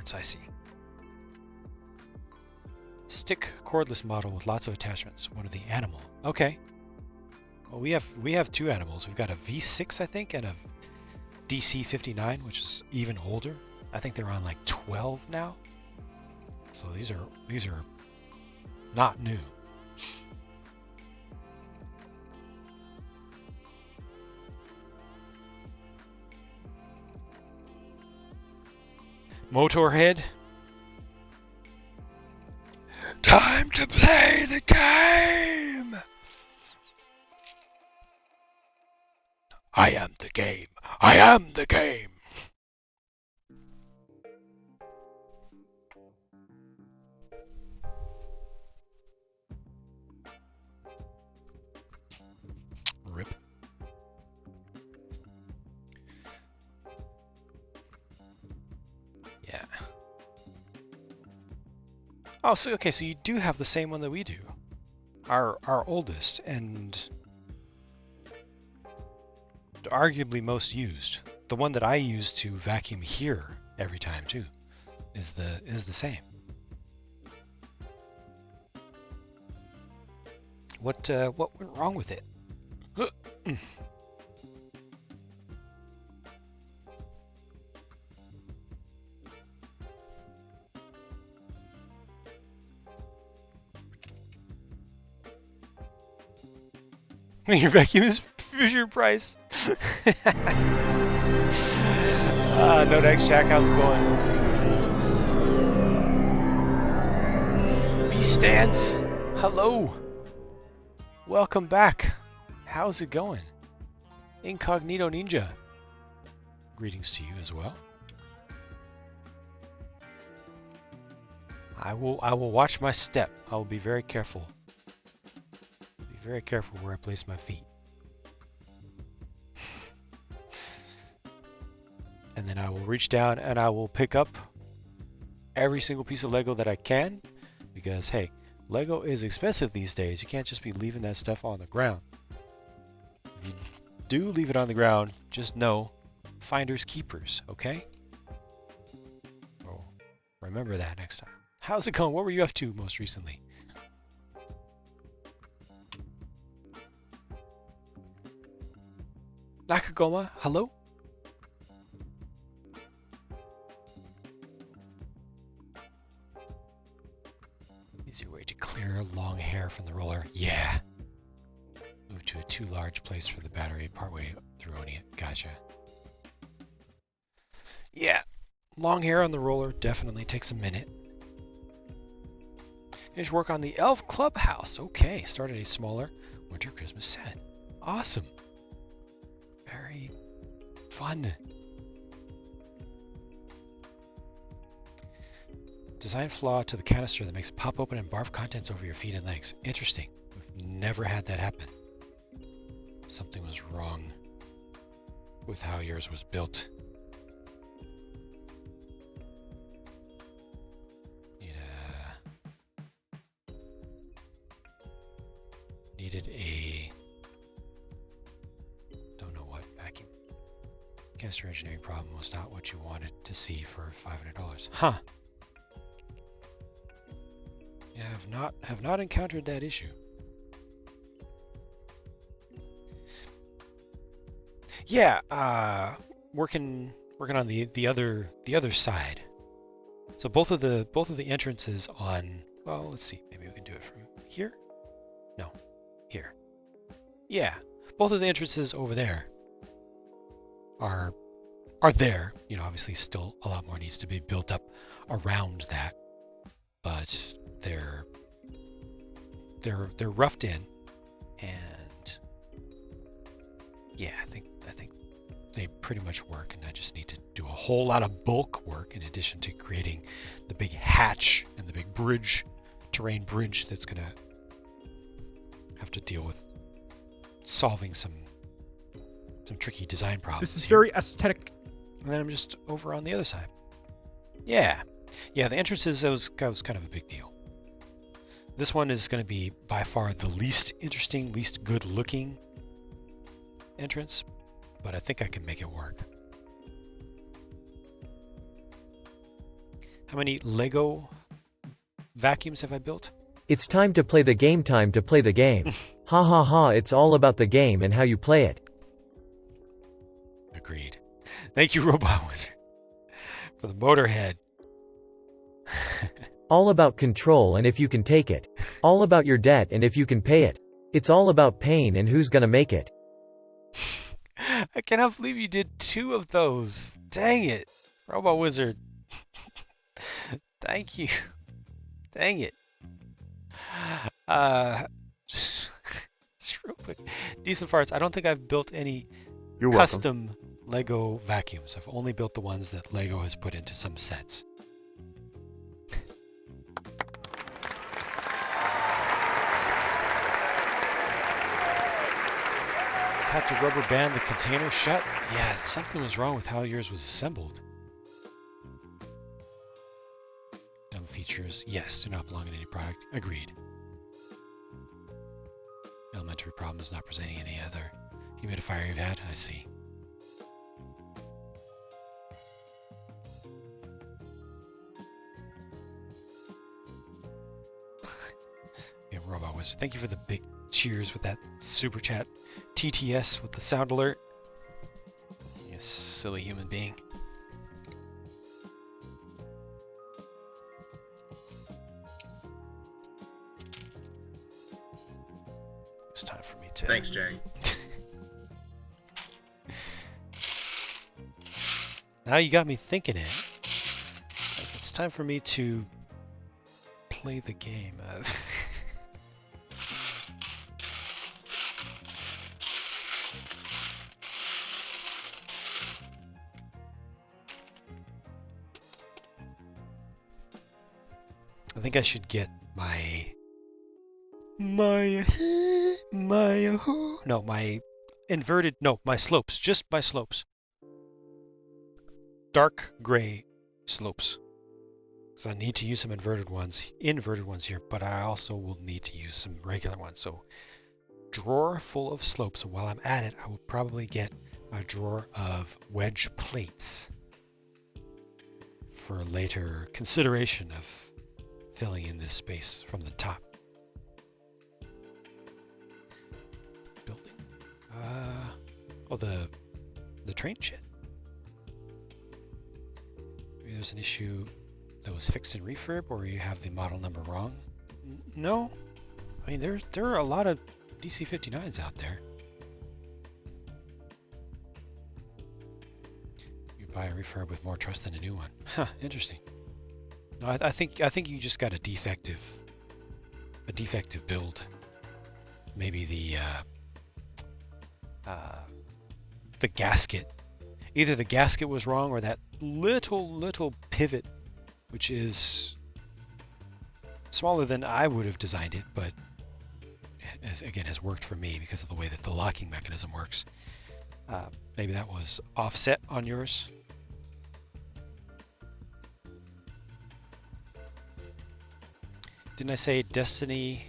parts, I see. Stick cordless model with lots of attachments. One of the animal. Okay. Well, we have two animals. We've got a V6, I think, and a DC59, which is even older. I think they're on like 12 now. So these are not new. Motorhead. Time to play the game! I am the game. I am the game. Rip. Yeah. Oh, so okay, so you do have the same one that we do. Our oldest and arguably most used. The one that I use to vacuum here every time too is the same. What went wrong with it? Your vacuum is Fisher Price. No next Jack, how's it going? B-Stance, hello. Welcome back. How's it going? Incognito Ninja, greetings to you as well. I will watch my step. I will be very careful. Be very careful where I place my feet. And then I will reach down and I will pick up every single piece of Lego that I can, because hey, Lego is expensive these days. You can't just be leaving that stuff on the ground. If you do leave it on the ground, just know, finders keepers, okay? Oh, remember that next time. How's it going? What were you up to most recently? Nakagoma, hello? Easy way to clear long hair from the roller. Yeah. Move to a too large place for the battery partway through owning it. Gotcha. Yeah. Long hair on the roller definitely takes a minute. Finish work on the Elf Clubhouse. Okay. Started a smaller winter Christmas set. Awesome. Very fun. Design flaw to the canister that makes it pop open and barf contents over your feet and legs. Interesting. We've never had that happen. Something was wrong with how yours was built. Needed a don't know what vacuum. Canister engineering problem was not what you wanted to see for $500. Huh. Yeah, have not encountered that issue. Yeah, working on the other side. So both of the entrances on, well, let's see, maybe we can do it from here. No, here. Yeah, both of the entrances over there are there. You know, obviously still a lot more needs to be built up around that, but they're roughed in, and yeah, I think they pretty much work, and I just need to do a whole lot of bulk work in addition to creating the big hatch and the big bridge, terrain bridge that's gonna have to deal with solving some tricky design problems. This is very aesthetic. And then I'm just over on the other side. Yeah, the entrances, that was kind of a big deal. This one is going to be by far the least interesting, least good looking entrance, but I think I can make it work. How many Lego vacuums have I built? It's time to play the game, time to play the game. Ha ha ha, it's all about the game and how you play it. Agreed. Thank you, Robot Wizard, for the Motorhead. All about control and if you can take it. All about your debt and if you can pay it. It's all about pain and who's gonna make it. I cannot believe you did 2 of those. Dang it. Robot Wizard. Thank you. Dang it. Just real quick. Decent Farts. I don't think I've built any custom Lego vacuums. I've only built the ones that Lego has put into some sets. Had to rubber band the container shut? Yeah, something was wrong with how yours was assembled. Dumb features, yes, do not belong in any product. Agreed. Elementary problem is not presenting any other humidifier you've had. I see. Yeah, Robot Wizard, thank you for the big cheers with that super chat. TTS with the sound alert. You silly human being. It's time for me to... Thanks, Jay. Now you got me thinking it. It's time for me to play the game. I think I should get my slopes, just my slopes. Dark gray slopes. So I need to use some inverted ones here, but I also will need to use some regular ones. So drawer full of slopes, and while I'm at it, I will probably get a drawer of wedge plates for later consideration of filling in this space from the top. Building. Oh, the train shed. Maybe there's an issue that was fixed in refurb, or you have the model number wrong. No, I mean there are a lot of DC-59s out there. You buy a refurb with more trust than a new one. Huh, interesting. No, I think you just got a defective build. Maybe the gasket. Either the gasket was wrong or that little pivot, which is smaller than I would have designed it, but has worked for me because of the way that the locking mechanism works. Maybe that was offset on yours. Didn't I say Destiny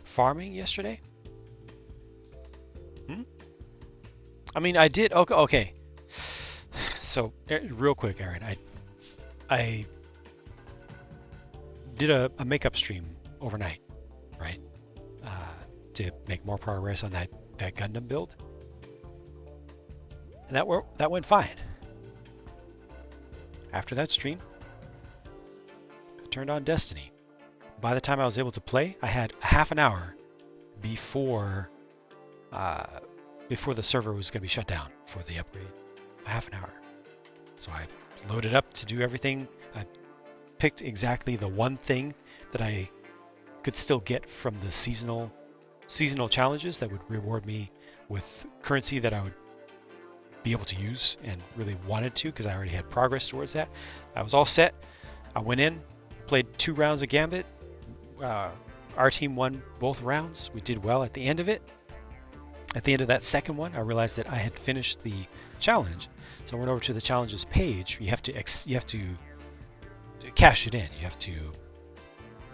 farming yesterday? I mean, I did. Okay. So, real quick, Aaron, I did a makeup stream overnight, right? To make more progress on that Gundam build, and that went fine. After that stream, I turned on Destiny. By the time I was able to play, I had half an hour before the server was going to be shut down for the upgrade. Half an hour. So I loaded up to do everything. I picked exactly the one thing that I could still get from the seasonal challenges that would reward me with currency that I would be able to use and really wanted to, because I already had progress towards that. I was all set. I went in, played 2 rounds of Gambit. Our team won both rounds. We did well at the end of it. At the end of that second one, I realized that I had finished the challenge. So I went over to the challenges page. You have to cash it in. You have to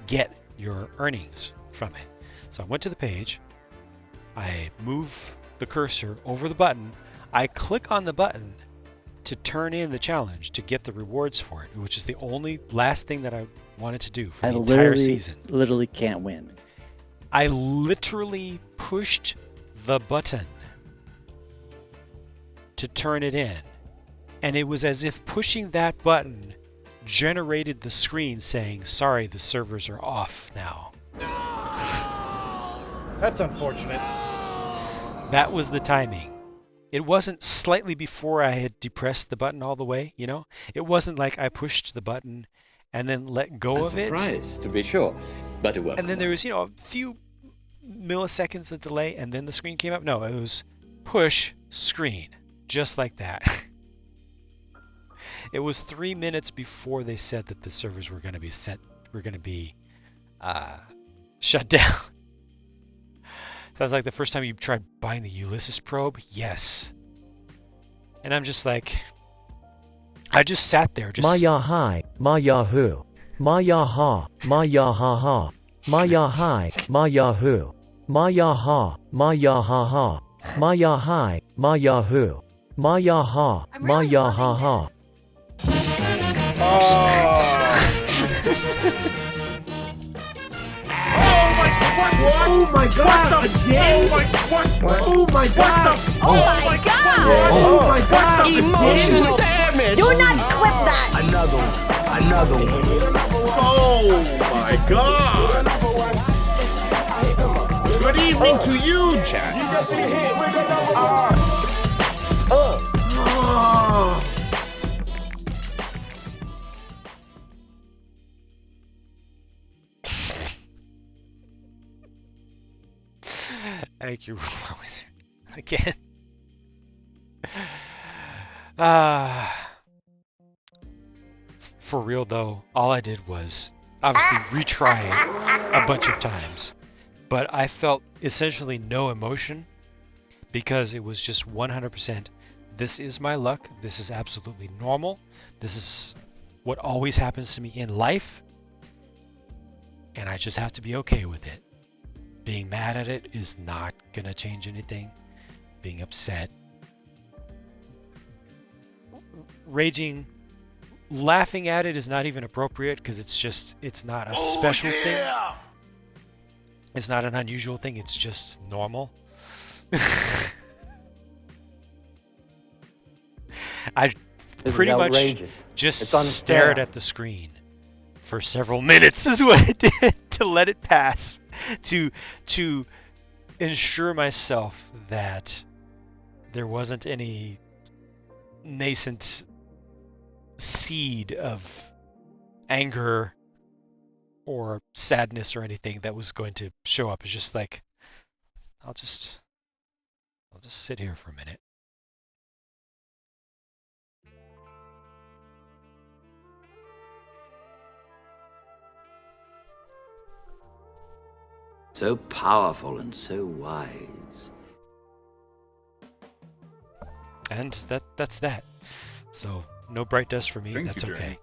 get your earnings from it. So I went to the page. I move the cursor over the button. I click on the button to turn in the challenge to get the rewards for it, which is the only last thing that I wanted to do for the entire season. Literally can't win. I literally pushed the button to turn it in, and it was as if pushing that button generated the screen saying, "Sorry, the servers are off now." That's unfortunate. That was the timing. It wasn't slightly before I had depressed the button all the way, you know? It wasn't like I pushed the button and then let go of it. Surprised, to be sure, but it worked. And then there was, a few milliseconds of delay, and then the screen came up. No, it was push screen, just like that. It was 3 minutes before they said that the servers were going to be shut down. Sounds like the first time you tried buying the Ulysses probe? Yes. And I'm just like, I just sat there. Maya hi, Maya hu. Maya ha, Maya ha ha. Maya hi, Maya hu. Maya ha, Maya ha ha. Maya hi, Maya hu. Maya ha, Maya ha ha. Oh my god! Again? Oh my god! Oh my god! Oh my god! Emotional damage! Do not clip that! Another one. Oh my god! Good evening to you, chat. Thank you, Wizard. Again. For real though, all I did was obviously retry it a bunch of times, but I felt essentially no emotion because it was just 100%. This is my luck. This is absolutely normal. This is what always happens to me in life, and I just have to be okay with it. Being mad at it is not gonna change anything. Being upset, raging, laughing at it is not even appropriate because it's not a special thing. It's not an unusual thing. It's just normal. I pretty much just stared at the screen for several minutes is what I did to let it pass, to ensure myself that there wasn't any nascent seed of anger or sadness or anything that was going to show up. It's just like, I'll just sit here for a minute. So powerful and so wise. And that's that. So no bright dust for me. Thank that's you, okay.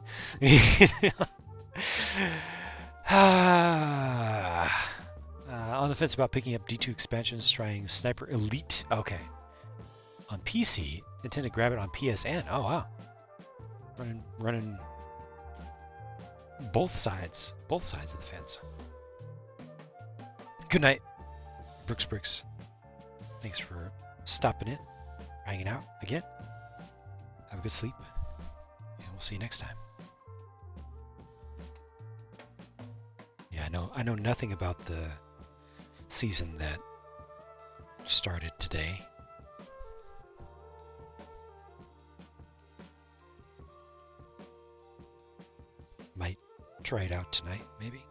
On the fence about picking up D2 expansions, trying Sniper Elite. Okay. On PC, intend to grab it on PSN. Oh wow. Running both sides of the fence. Good night, Brooks. Thanks for stopping in, hanging out again. Have a good sleep, and we'll see you next time. Yeah, I know nothing about the season that started today. Might try it out tonight, maybe.